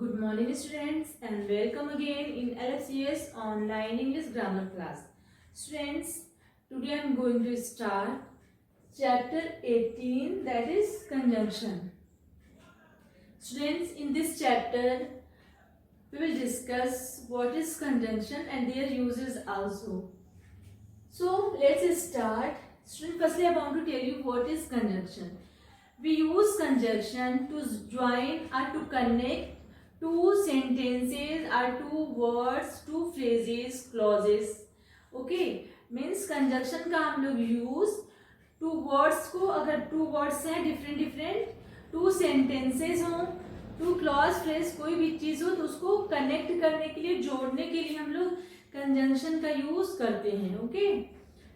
Good morning students and welcome again in LFCS online English grammar class. Students, today I am going to start chapter 18, that is conjunction. Students, in this chapter we will discuss what is conjunction and their uses also. So let's start. Students, firstly I want to tell you what is conjunction. We use conjunction to join or to connect two sentences or two words, two phrases, clauses. Okay, means conjunction का हम लोग use two words को, अगर two words हैं different two sentences हों, two clause phrase कोई भी चीज हो तो उसको connect करने के लिए, जोड़ने के लिए हम लोग conjunction का use करते हैं. Okay,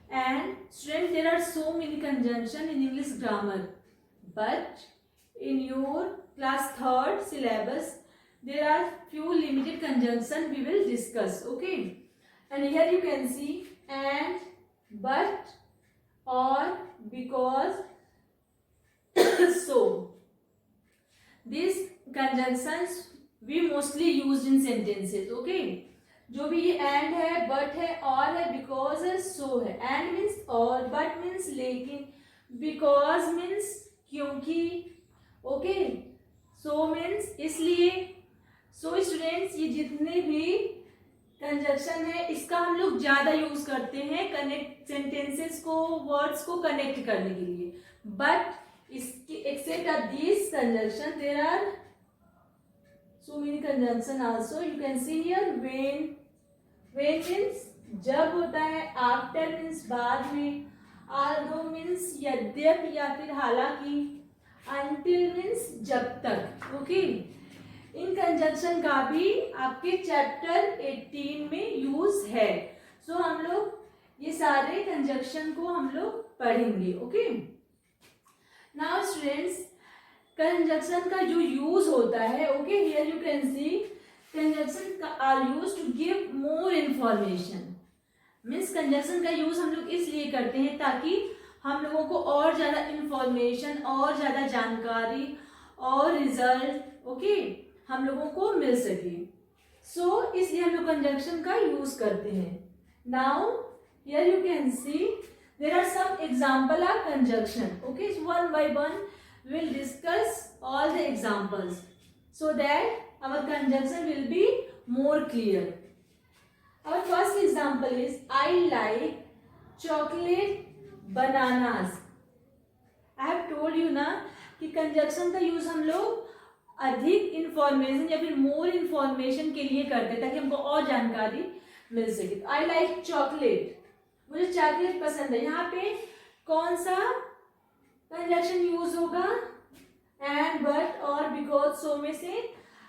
and students, there are so many conjunction in English grammar, but in your class 3rd syllabus there are few limited conjunction we will discuss. Okay, and here you can see and, but, or, because, so. These conjunctions we mostly used in sentences. Okay, जो भी ये and है, but है, or है, because है, so है. And means और, but means लेकिन, because means क्योंकि, okay, so means इसलिए. सो स्टूडेंट्स, ये जितने भी कंजक्शन है इसका हम लोग ज्यादा यूज करते हैं कनेक्ट सेंटेंसेस को, वर्ड्स को कनेक्ट करने के लिए. बट इसके except of this conjunction there are so many conjunction also. You can see here when. When means जब होता है, आफ्टर मीन्स बाद में, आल्दो मीन्स यद्यप या फिर हालांकि, अंटिल मीन्स जब तक. ओके, इन कंजंक्शन का भी आपके चैप्टर 18 में यूज है. सो हम लोग ये सारे कंजंक्शन को हम लोग पढ़ेंगे. ओके, नाउ स्टूडेंट्स, कंजंक्शन का जो यूज होता है, okay, here you can see conjunction are use to give more information. Means conjunction का यूज हम लोग इसलिए करते हैं ताकि हम लोगों को और ज्यादा इंफॉर्मेशन, और ज्यादा जानकारी और रिजल्ट, ओके, हम लोगों को मिल सके. सो इसलिए हम लोग कंजंक्शन का यूज करते हैं. Now here you can see there are some example of conjunction. Okay, one by one we will discuss all the examples so that our conjunction will be more clear. Our first example is I like chocolate bananas. I have told you ना कि conjunction का use हम लोग अधिक information या फिर more information के लिए करते हैं ताकि हमको और जानकारी मिल सके. आई लाइक चॉकलेट, मुझे चॉकलेट पसंद है. यहाँ पे कौन सा कंजंक्शन यूज होगा? एंड, बट, और, बिकॉज, सो में से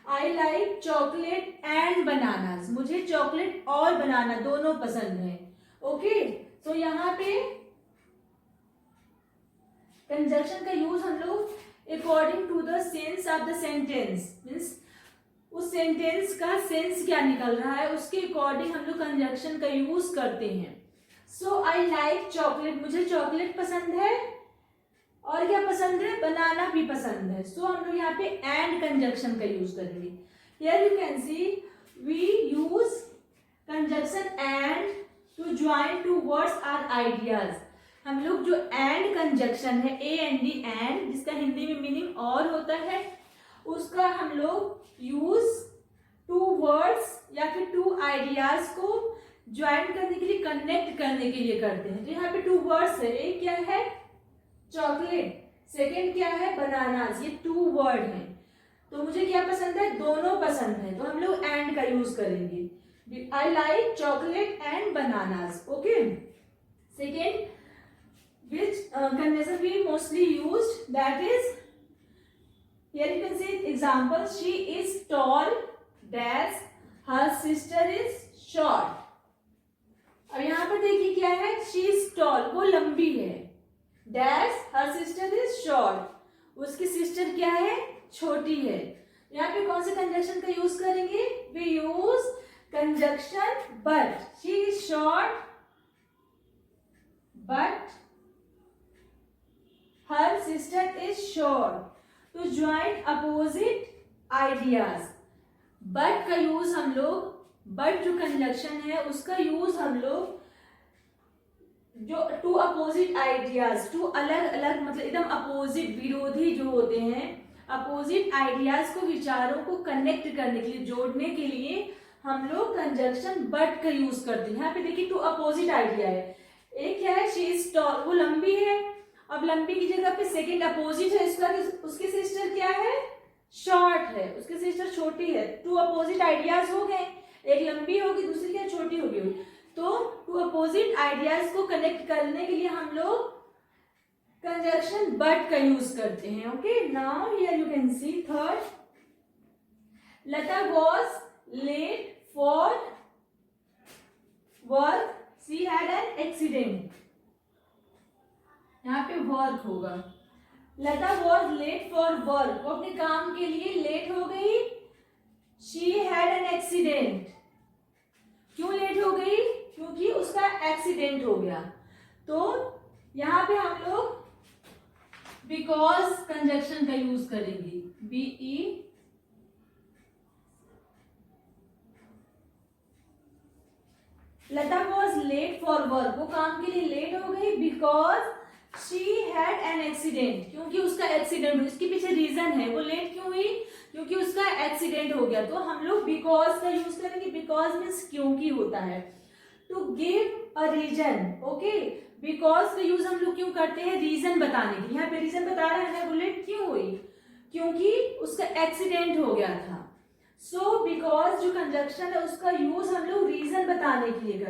I like chocolate and bananas, मुझे चॉकलेट और बनाना दोनों पसंद है. ओके, तो यहाँ पे कंजंक्शन का यूज हम लोग according to the sense of the sentence, means उस सेंटेंस का सेंस क्या निकल रहा है उसके अकॉर्डिंग हम लोग कंजंक्शन का यूज करते हैं. सो आई लाइक चॉकलेट, मुझे चॉकलेट पसंद है, और क्या पसंद है? बनाना भी पसंद है. सो हम लोग यहाँ पे एंड कंजंक्शन का यूज करेंगे. Here you can see we use conjunction and to join two words और आइडियाज. हम लोग जो एंड कंजंक्शन है, ए एन डी एंड, जिसका हिंदी में मीनिंग और होता है, उसका हम लोग यूज टू वर्ड्स या फिर टू आइडियाज को ज्वाइन करने के लिए, कनेक्ट करने के लिए करते हैं. तो यहाँ पे टू वर्ड्स है, एक क्या है? चॉकलेट, सेकेंड क्या है? बनानास. ये टू वर्ड है. तो मुझे क्या पसंद है? दोनों पसंद है, तो हम लोग एंड का यूज करेंगे. I like chocolate and bananas. Okay, second which conjunction we mostly used, that is, here you can see example, she is tall dash, her sister is short. अब यहाँ पर देखिए क्या है? she is tall, वो लंबी है, dash, her sister is short, उसकी सिस्टर क्या है? छोटी है. यहाँ पे कौन से कंजंक्शन का यूज करेंगे? we use conjunction but. she is short but sister is short. To join opposite ideas. But का यूज हम लोग, बट जो कंजक्शन है उसका यूज हम लोग जो टू अपोजिट आइडियाज, टू अलग अलग मतलब एकदम अपोजिट, विरोधी जो होते हैं, अपोजिट आइडियाज को, विचारों को कनेक्ट करने के लिए, जोड़ने के लिए हम लोग कंजक्शन बट का यूज करते हैं। यहाँ पे देखिए टू अपोजिट आइडिया है, एक क्या है, शी इज टॉल, वो लंबी है, अब लंबी की जगह पे सेकंड अपोजिट है उसका, उसकी सिस्टर क्या है, शॉर्ट है, उसकी सिस्टर छोटी है। टू अपोजिट आइडियाज हो गए, एक लंबी होगी दूसरी क्या छोटी होगी। तो टू अपोजिट आइडियाज को कनेक्ट करने के लिए हम लोग कंजक्शन बट का यूज करते हैं। Okay, now here you can see third, Lata was late for work, she had an accident. यहाँ पे वर्क होगा, Lata was late for work, वो अपने काम के लिए लेट हो गई। शी हैड एन एक्सीडेंट, क्यों लेट हो गई, क्योंकि उसका एक्सीडेंट हो गया। तो यहां पे हम लोग बिकॉज कंजक्शन का यूज करेंगे, B, Lata was late for work, वो काम के लिए लेट हो गई, because she had an accident, क्योंकि उसका एक्सीडेंट, इसके पीछे रीजन है, वो लेट क्यों हुई, क्योंकि उसका एक्सीडेंट हो गया। तो हम लोग बिकॉज का यूज करेंगे, बिकॉज मीन्स क्योंकि होता है, to give a reason. Okay, because का यूज हम लोग क्यों करते हैं, रीजन बताने के लिए। यहाँ पे रीजन बता रहा है, वो लेट क्यों हुई, क्योंकि उसका एक्सीडेंट हो गया था। सो बिकॉज जो कंजक्शन है उसका यूज हम लोग रीजन बताने के लिए करते हैं।